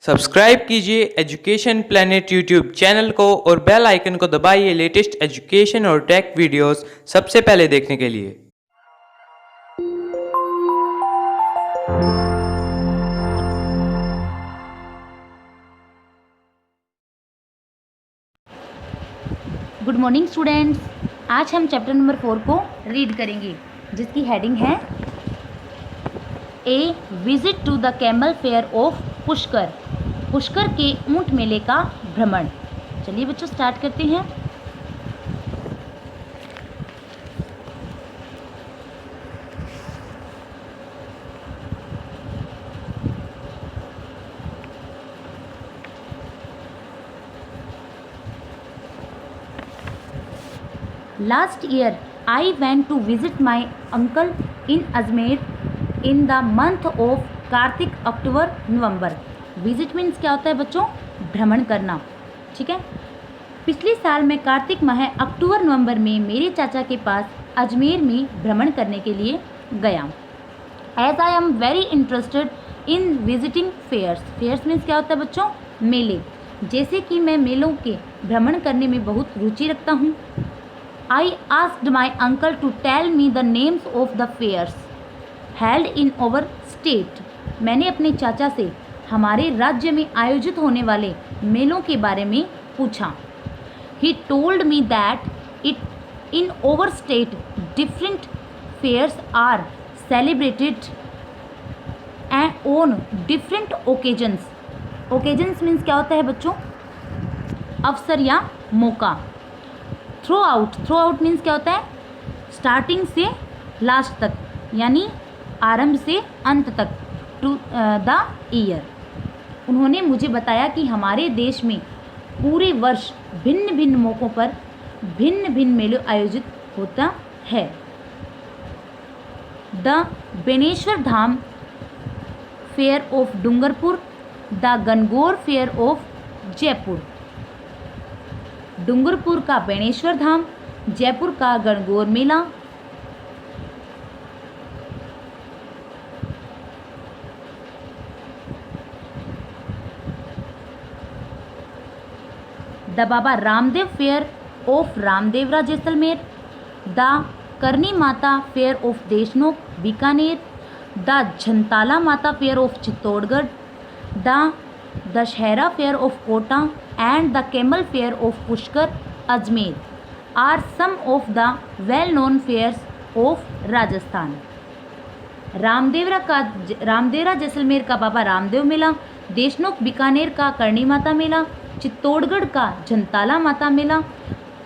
Subscribe कीजिए education planet YouTube channel को और बेल आइकन को दबाइए लेटेस्ट एजुकेशन और टेक वीडियोस सबसे पहले देखने के लिए। Good morning students. आज हम चैप्टर नंबर 4 को रीड करेंगे जिसकी हेडिंग है a visit to the camel fair of Pushkar. Pushkar के ऊंट मेले का भ्रमण। चलिए बच्चों स्टार्ट करते हैं। Last year, I went to visit my uncle in Ajmer in the month of Kartik October November. Visit means क्या होता है बच्चों? भ्रमण करना। ठीक है। पिछले साल मैं कार्तिक माह अक्टूबर नवंबर में मेरे चाचा के पास अजमेर में भ्रमण करने के लिए गया। As I am very interested in visiting fairs. Fairs means क्या होता है बच्चों? मेले। जैसे कि मैं मेलों के भ्रमण करने में बहुत रुचि रखता हूँ। I asked my uncle to tell me the names of the fairs held in our state. मैंने अपने चाचा से हमारे राज्य में आयोजित होने वाले मेलों के बारे में पूछा। He told me that in our state different fairs are celebrated and on different occasions. Occasions means क्या होता है बच्चों? अवसर या मौका। थ्रू आउट मीन्स क्या होता है? स्टार्टिंग से लास्ट तक, यानी आरंभ से अंत तक, टू द ईयर। उन्होंने मुझे बताया कि हमारे देश में पूरे वर्ष भिन्न भिन्न मौक़ों पर भिन्न भिन्न मेले आयोजित होता है। The Beneshwar Dham fair of Dungarpur, the Gangaur fair of Jaipur. Dungarpur का बेनेश्वर धाम, जयपुर का गणगौर मेला। The Baba Ramdev fair of Ramdevra Jaisalmer, the Karni Mata fair of Deshnok Bikaner, the Jhantala Mata fair of Chittorgarh, the Dussehra fair of Kota and the camel fair of Pushkar Ajmer are some of the well-known fairs of Rajasthan. Ramdevra Jaisalmer का बाबा रामदेव मेला, देशनोक बीकानेर का करणी माता मेला, चित्तौड़गढ़ का झंताला माता मेला,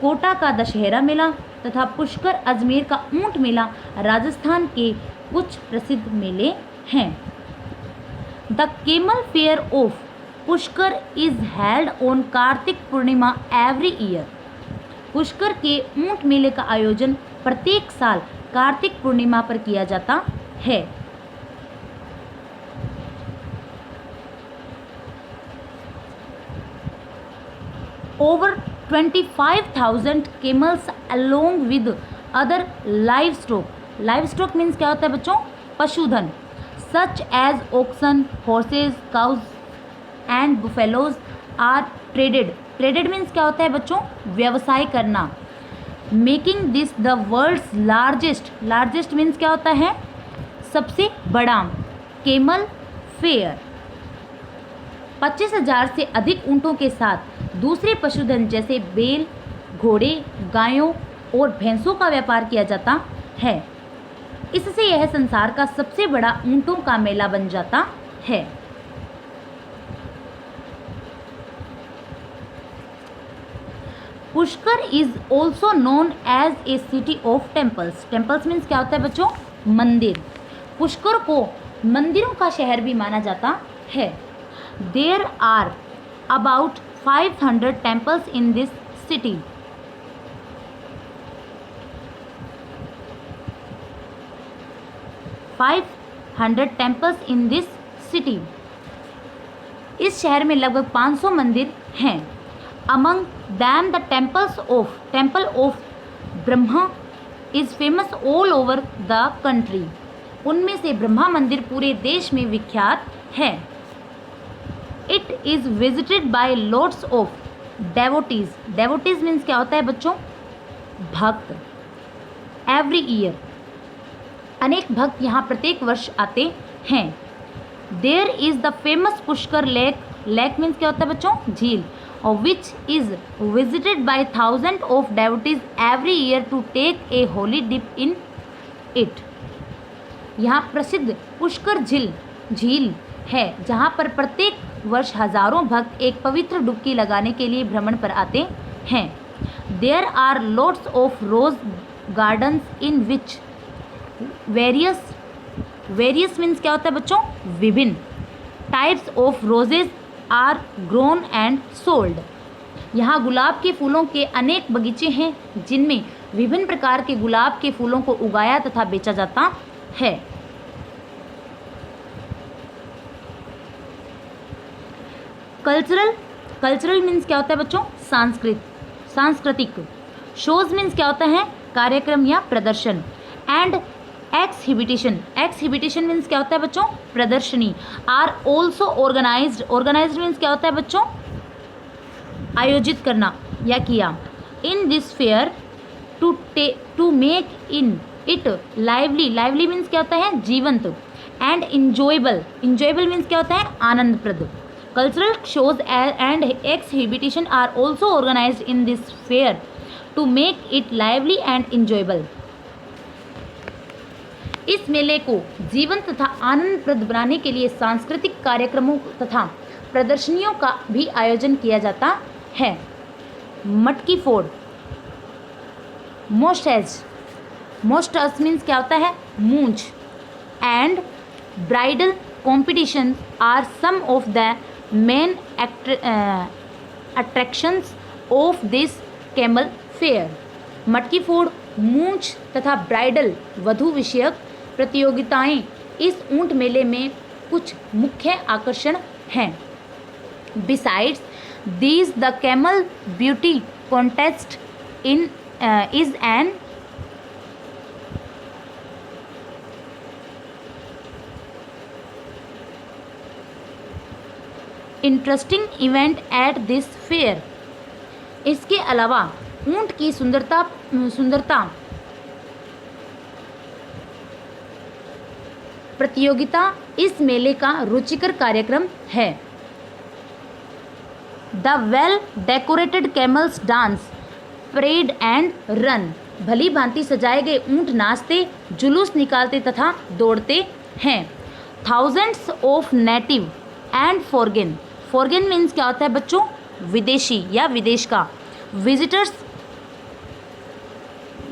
कोटा का दशहरा मेला तथा पुष्कर अजमेर का ऊंट मेला राजस्थान के कुछ प्रसिद्ध मेले हैं। The camel fair of Pushkar is held on Kartik Purnima every year. Pushkar के ऊंट मेले का आयोजन प्रत्येक साल कार्तिक पूर्णिमा पर किया जाता है। Over 25,000 camels along with other livestock। livestock means क्या होता है बच्चों? पशुधन। such as oxen, horses, cows and buffaloes are traded means क्या होता है बच्चों? व्यवसाय करना। Making this the world's largest means क्या होता है? सबसे बड़ा केमल फेयर। 25,000 से अधिक ऊँटों के साथ दूसरे पशुधन जैसे बैल, घोड़े, गायों और भैंसों का व्यापार किया जाता है। इससे यह संसार का सबसे बड़ा ऊँटों का मेला बन जाता है। Pushkar is also known as a city of temples. Temples means क्या होता है बच्चों? मंदिर। पुष्कर को मंदिरों का शहर भी माना जाता है। There are about 500 temples in this city. Temples in this city. इस शहर में लगभग 500 मंदिर हैं। Among them the temple of Brahma is famous all over the country. उनमें से ब्रह्मा मंदिर पूरे देश में विख्यात है। It is visited by lots of devotees. Devotees means क्या होता है बच्चों? भक्त। एवरी ईयर, अनेक भक्त यहाँ प्रत्येक वर्ष आते हैं। There is the famous Pushkar lake. Lake means क्या होता है बच्चों? झील। और which is visited by thousand of devotees every year to take a holy dip in it. यहाँ प्रसिद्ध पुष्कर झील है जहाँ पर प्रत्येक वर्ष हजारों भक्त एक पवित्र डुबकी लगाने के लिए भ्रमण पर आते हैं। There are lots of rose gardens in which various means क्या होता है बच्चों? विभिन्न types of roses are grown and sold. यहाँ गुलाब के फूलों के अनेक बगीचे हैं जिनमें विभिन्न प्रकार के गुलाब के फूलों को उगाया तथा बेचा जाता है। कल्चरल मीन्स क्या होता है बच्चों? सांस्कृतिक। शोज मीन्स क्या होता है? कार्यक्रम या प्रदर्शन। एंड एक्सहिबिशन मीन्स क्या होता है बच्चों? प्रदर्शनी। आर ऑल्सो ऑर्गेनाइज्ड मीन्स क्या होता है बच्चों? आयोजित करना या किया। In this fair to make in it lively means क्या होता है? जीवंत। एंड इंजॉयबल मीन्स क्या होता है? आनंदप्रद। Cultural shows and exhibition are also organised in this fair to make it lively and enjoyable. इस मेले को जीवंत तथा आनंदप्रद बनाने के लिए सांस्कृतिक कार्यक्रमों तथा प्रदर्शनियों का भी आयोजन किया जाता है। मटकी फोड़। मोस्टस मीन्स क्या होता है? मूंछ। And bridal competition are some of the main attractions of this camel fair. मटकी फोड़, मूंछ तथा ब्राइडल वधु विषयक प्रतियोगिताएं इस ऊंट मेले में कुछ मुख्य आकर्षण हैं। Besides these the camel beauty contest is an interesting event at this fair. इसके अलावा ऊंट की सुंदरता प्रतियोगिता इस मेले का रुचिकर कार्यक्रम है। The well decorated camels dance, parade and run. भली भांति सजाए गए ऊंट नाचते, जुलूस निकालते तथा दौड़ते हैं। Thousands of native and foreign means क्या होता है बच्चों? विदेशी या विदेश का। Visitors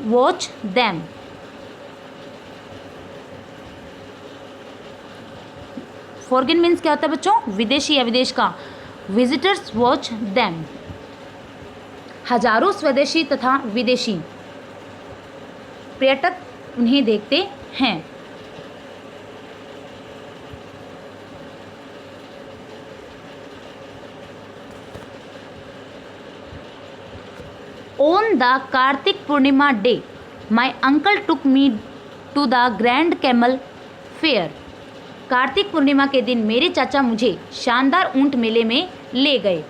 watch them. Foreign means क्या होता है बच्चों? विदेशी या विदेश का। Visitors watch them. हजारों स्वदेशी तथा विदेशी पर्यटक उन्हें देखते हैं। On the Kartik Purnima day, my uncle took me to the Grand Camel Fair. Kartik Purnima के दिन मेरे चाचा मुझे शानदार ऊंट मेले में ले गए।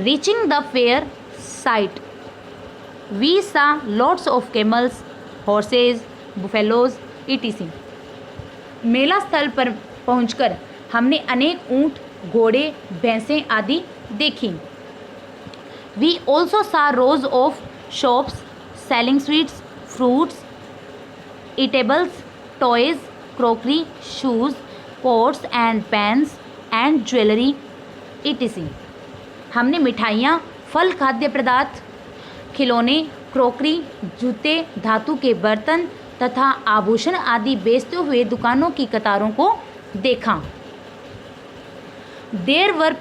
Reaching the fair site, we saw lots of camels, horses, buffaloes, etc. मेला स्थल पर पहुंचकर हमने अनेक ऊंट, घोड़े, भैंसें आदि देखी। We also saw rows of shops selling sweets, fruits, eatables, toys, crockery, shoes, pots and pans and jewelry, etc. हमने मिठाइयाँ, फल, खाद्य पदार्थ, खिलौने, क्रोकरी, जूते, धातु के बर्तन तथा आभूषण आदि बेचते हुए दुकानों की कतारों को देखा। There were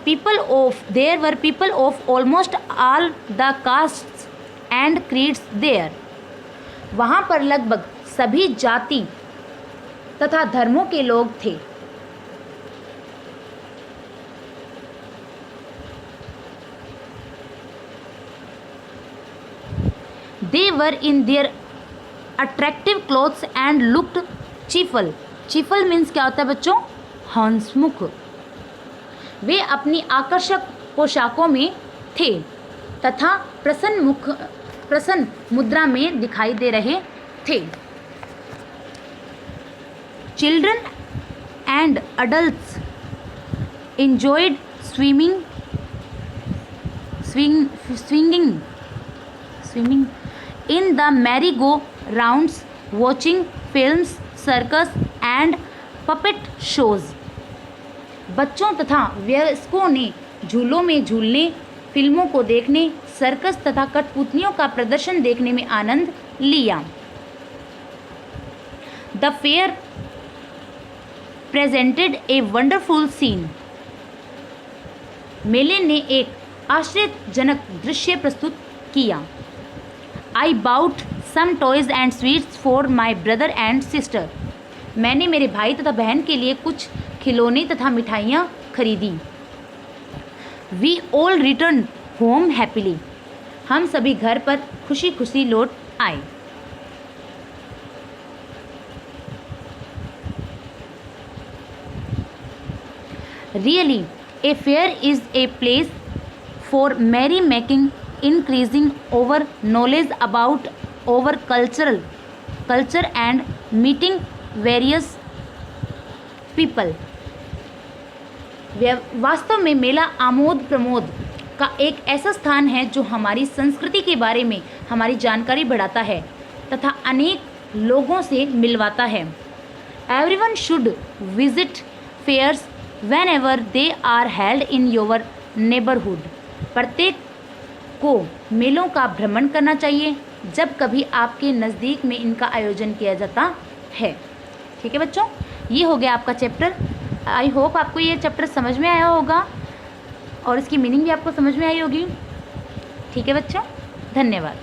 people of almost all the castes and creeds there. वहाँ पर लगभग सभी जाति तथा धर्मों के लोग थे। They were in their attractive clothes and looked cheerful. cheerful means क्या होता है बच्चों? हंसमुख। वे अपनी आकर्षक पोशाकों में थे तथा प्रसन्न मुद्रा में दिखाई दे रहे थे। Children and adults enjoyed swimming in the merry-go-rounds, watching films, circus and puppet shows. बच्चों तथा वयस्कों ने झूलों में झूलने, फिल्मों को देखने, सर्कस तथा कठपुतलियों का प्रदर्शन देखने में आनंद लिया। The fair presented a wonderful scene. मेले ने एक आश्चर्यजनक दृश्य प्रस्तुत किया। I bought some toys and sweets for my brother and sister. मैंने मेरे भाई तथा बहन के लिए कुछ खिलौने तथा मिठाइयाँ खरीदी। We all returned home happily. हम सभी घर पर खुशी खुशी लौट आए। Really, a fair is a place for merry-making, increasing our knowledge about our culture and meeting various people. वास्तव में मेला आमोद प्रमोद का एक ऐसा स्थान है जो हमारी संस्कृति के बारे में हमारी जानकारी बढ़ाता है तथा अनेक लोगों से मिलवाता है। Everyone should visit fairs whenever they are held in your neighborhood. प्रत्येक को मेलों का भ्रमण करना चाहिए जब कभी आपके नज़दीक में इनका आयोजन किया जाता है। ठीक है बच्चों, ये हो गया आपका चैप्टर। आई होप आपको ये चैप्टर समझ में आया होगा और इसकी मीनिंग भी आपको समझ में आई होगी। ठीक है बच्चों, धन्यवाद।